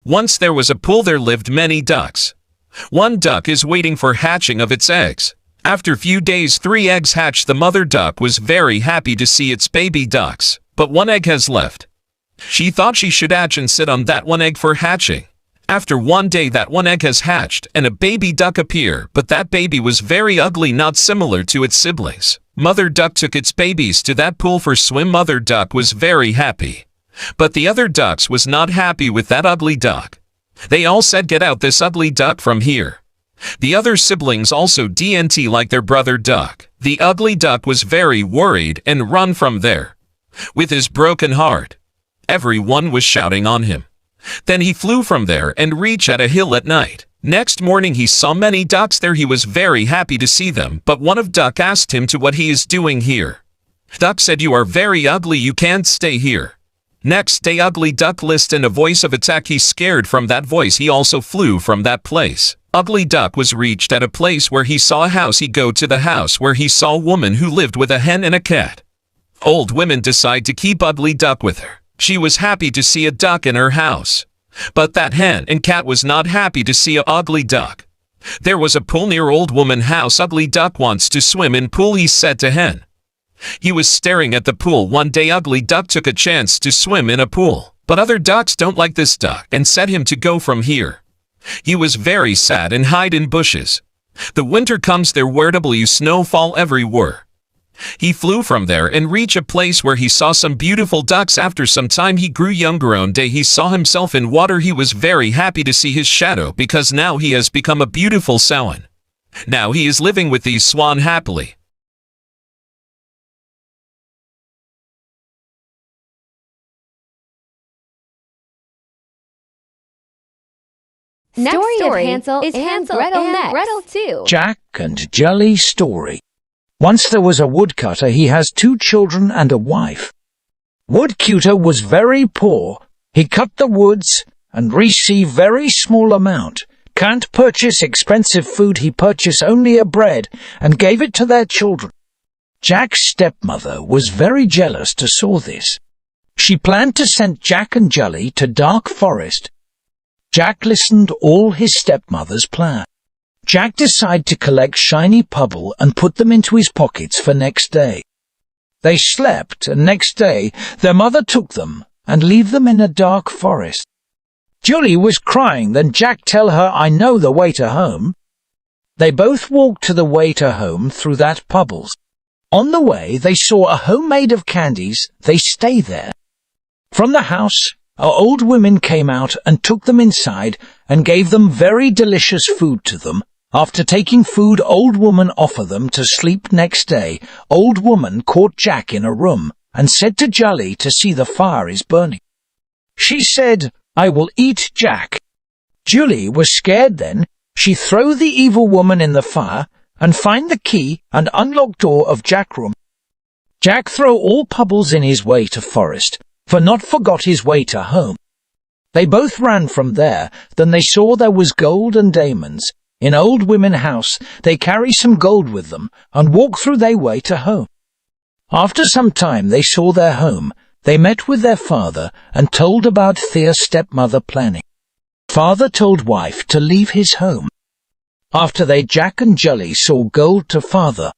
Once there was a pool. There lived many ducks. One duck is waiting for hatching of its eggs. After few days 3 eggs hatched. The mother duck was very happy to see its baby ducks, but 1 egg has left. She thought she should hatch and sit on that 1 egg for hatching. After 1 day that 1 egg has hatched and a baby duck appear, but that baby was very ugly, not similar to its siblings. Mother duck took its babies to that pool for swim. Mother duck was very happy. But the other ducks was not happy with that ugly duck. They all said, "Get out this ugly duck from here." The other siblings also didn't like their brother duck. The ugly duck was very worried and run from there. With his broken heart, everyone was shouting on him. Then he flew from there and reached at a hill at night. Next morning he saw many ducks there. He was very happy to see them, but one of duck asked him to what he is doing here. Duck said, "You are very ugly, you can't stay here." Next day ugly duck listened a voice of attack. He scared from that voice. He also flew from that place. Ugly duck was reached at a place where he saw a house. He go to the house where he saw a woman who lived with a hen and a cat. Old women decide to keep ugly duck with her. She was happy to see a duck in her house. But that hen and cat was not happy to see a ugly duck. There was a pool near old woman house. Ugly duck wants to swim in pool. He said to hen. He was staring at the pool. One day ugly duck took a chance to swim in a pool. But other ducks don't like this duck and said him to go from here. He was very sad and hide in bushes. The winter comes there where snowfall everywhere. He flew from there and reached a place where he saw some beautiful ducks. After some time he grew younger. One day he saw himself in water. He was very happy to see his shadow because now he has become a beautiful Sawan. Now he is living with these swan happily. Next story of Hansel is Hansel and Gretel too. Jack and Jelly's story. Once there was a woodcutter. He has 2 children and a wife. Woodcutter was very poor. He cut the woods and received very small amount. Can't purchase expensive food. He purchased only a bread and gave it to their children. Jack's stepmother was very jealous to saw this. She planned to send Jack and Jelly to dark forest. Jack listened all his stepmother's plan. Jack decided to collect shiny pebble and put them into his pockets for next day. They slept, and next day their mother took them and leave them in a dark forest. Jelly was crying. Then Jack tell her, "I know the way to home." They both walked to the way to home through that pebbles. On the way they saw a home made of candies. They stay there. From the house, our old women came out and took them inside and gave them very delicious food to them. After taking food, old woman offered them to sleep. Next day, old woman caught Jack in a room and said to Jelly to see the fire is burning. She said, "I will eat Jack." Jelly was scared then. She throw the evil woman in the fire and find the key and unlock door of Jack room. Jack throw all pebbles in his way to forest, for not forgot his way to home. They both ran from there. Then they saw there was gold and diamonds. In old women house, they carry some gold with them and walk through their way to home. After some time they saw their home. They met with their father and told about their stepmother planning. Father told wife to leave his home. After they, Jack and Jelly saw gold to father.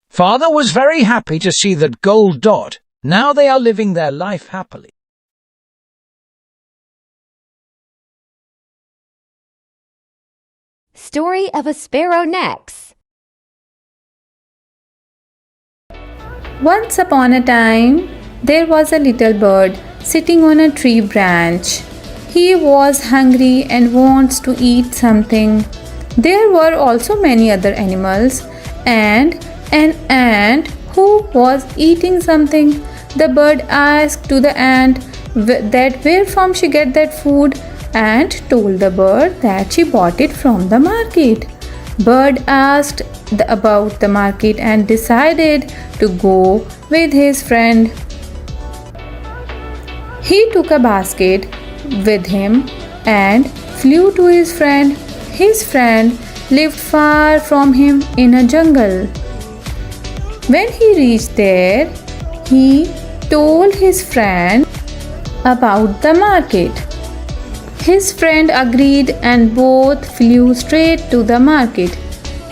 Father was very happy to see that gold dot. Now they are living their life happily. Story of a Sparrow next. Once upon a time, there was a little bird sitting on a tree branch. He was hungry and wants to eat something. There were also many other animals and an ant who was eating something. The bird asked to the ant that where from she get that food, and told the bird that she bought it from the market. Bird asked about the market and decided to go with his friend. He took a basket with him and flew to his friend. His friend lived far from him in a jungle. When he reached there, he told his friend about the market. His friend agreed and both flew straight to the market.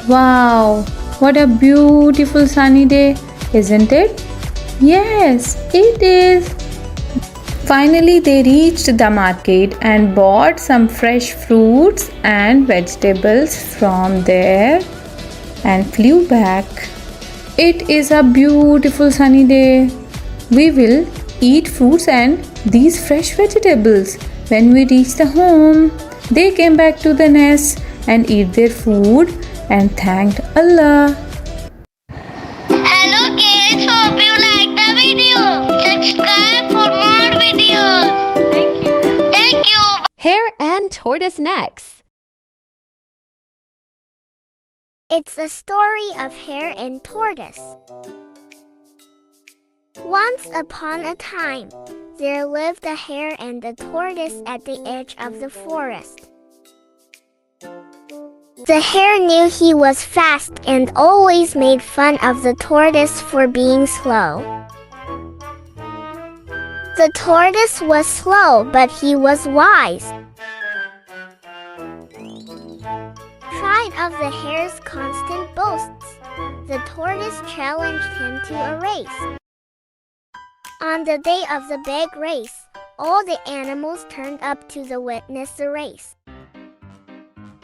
Wow, what a beautiful sunny day, isn't it? Yes, it is. Finally, they reached the market and bought some fresh fruits and vegetables from there and flew back. It is a beautiful sunny day. We will eat fruits and these fresh vegetables when we reach the home. They came back to the nest and eat their food and thanked Allah. Hello kids, hope you like the video. Subscribe for more videos. Thank you. Hare and tortoise next. It's a story of hare and tortoise. Once upon a time, there lived a hare and a tortoise at the edge of the forest. The hare knew he was fast and always made fun of the tortoise for being slow. The tortoise was slow, but he was wise. Tired of the hare's constant boasts, the tortoise challenged him to a race. On the day of the big race, all the animals turned up to witness the race.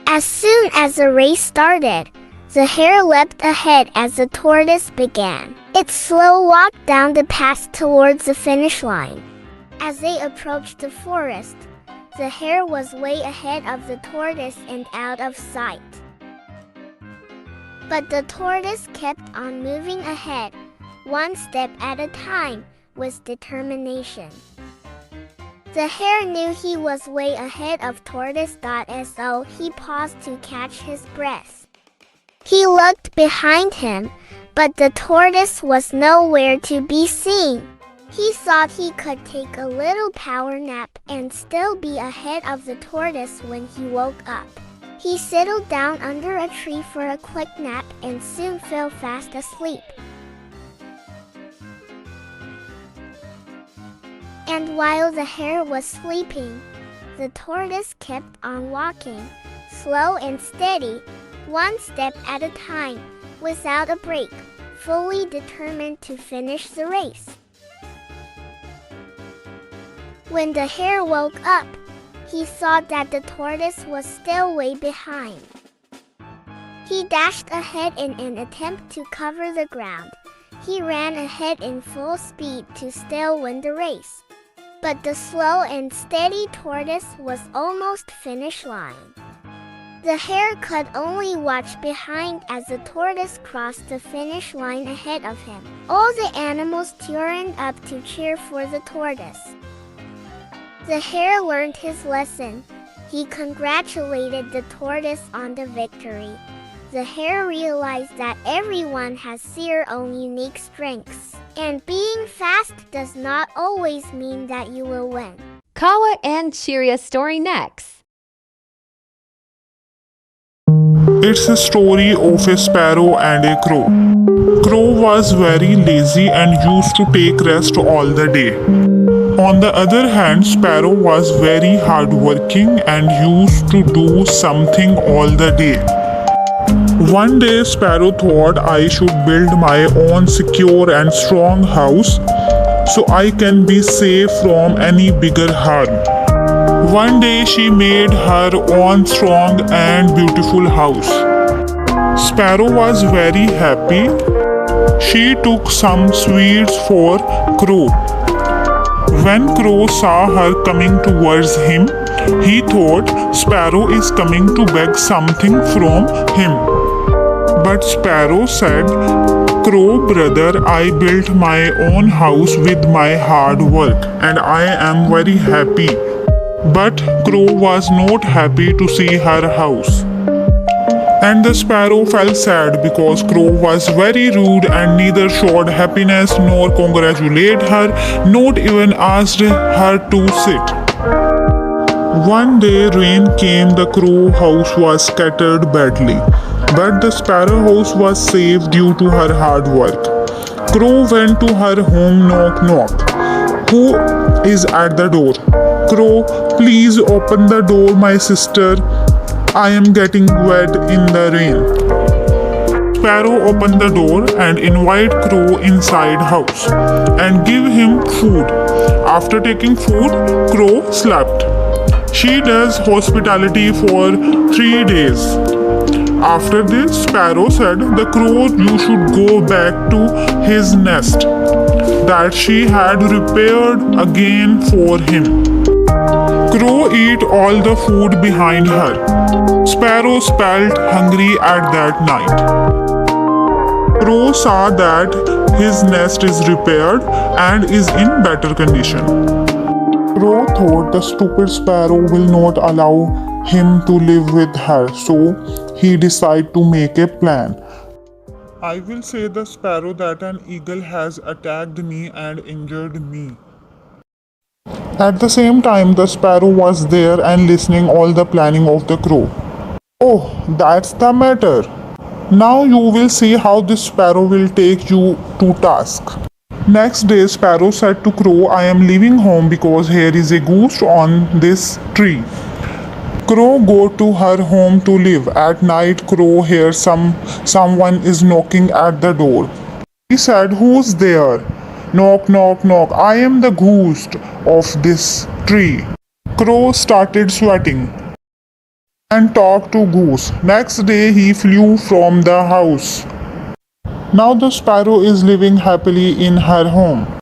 As soon as the race started, the hare leapt ahead as the tortoise began its slow walk down the path towards the finish line. As they approached the forest, the hare was way ahead of the tortoise and out of sight. But the tortoise kept on moving ahead, one step at a time, with determination. The hare knew he was way ahead of tortoise, so he paused to catch his breath. He looked behind him, but the tortoise was nowhere to be seen. He thought he could take a little power nap and still be ahead of the tortoise when he woke up. He settled down under a tree for a quick nap and soon fell fast asleep. And while the hare was sleeping, the tortoise kept on walking, slow and steady, one step at a time, without a break, fully determined to finish the race. When the hare woke up, he saw that the tortoise was still way behind. He dashed ahead in an attempt to cover the ground. He ran ahead in full speed to still win the race. But the slow and steady tortoise was almost finish line. The hare could only watch behind as the tortoise crossed the finish line ahead of him. All the animals turned up to cheer for the tortoise. The hare learned his lesson. He congratulated the tortoise on the victory. The hare realized that everyone has their own unique strengths, and being fast does not always mean that you will win. Kawa and Shiria's story next. It's a story of a sparrow and a crow. Crow was very lazy and used to take rest all the day. On the other hand, sparrow was very hardworking and used to do something all the day. One day, sparrow thought, I should build my own secure and strong house so I can be safe from any bigger harm. One day, she made her own strong and beautiful house. Sparrow was very happy. She took some sweets for Crow. When Crow saw her coming towards him, he thought Sparrow is coming to beg something from him. But Sparrow said, Crow brother, I built my own house with my hard work and I am very happy. But Crow was not happy to see her house. And the sparrow felt sad because Crow was very rude and neither showed happiness nor congratulated her, not even asked her to sit. One day rain came, the crow house was scattered badly, but the sparrow house was safe due to her hard work. Crow went to her home, knock knock. Who is at the door? Crow Please open the door, my sister. I am getting wet in the rain. Sparrow opened the door and invite Crow inside house and give him food. After taking food, Crow slept. She does hospitality for 3 days. After this, Sparrow said, the crow, you should go back to his nest that she had repaired again for him. Crow ate all the food behind her. Sparrow felt hungry at that night. Crow saw that his nest is repaired and is in better condition. Crow thought the stupid sparrow will not allow him to live with her, so he decided to make a plan. I will say the sparrow that an eagle has attacked me and injured me. At the same time, the sparrow was there and listening all the planning of the crow. Oh, that's the matter. Now you will see how this sparrow will take you to task. Next day, Sparrow said to Crow, I am leaving home because here is a ghost on this tree. Crow go to her home to live. At night, Crow hears someone is knocking at the door. He said, who's there? Knock, knock, knock. I am the ghost of this tree. Crow started sweating and talked to Goose. Next day, he flew from the house. Now the sparrow is living happily in her home.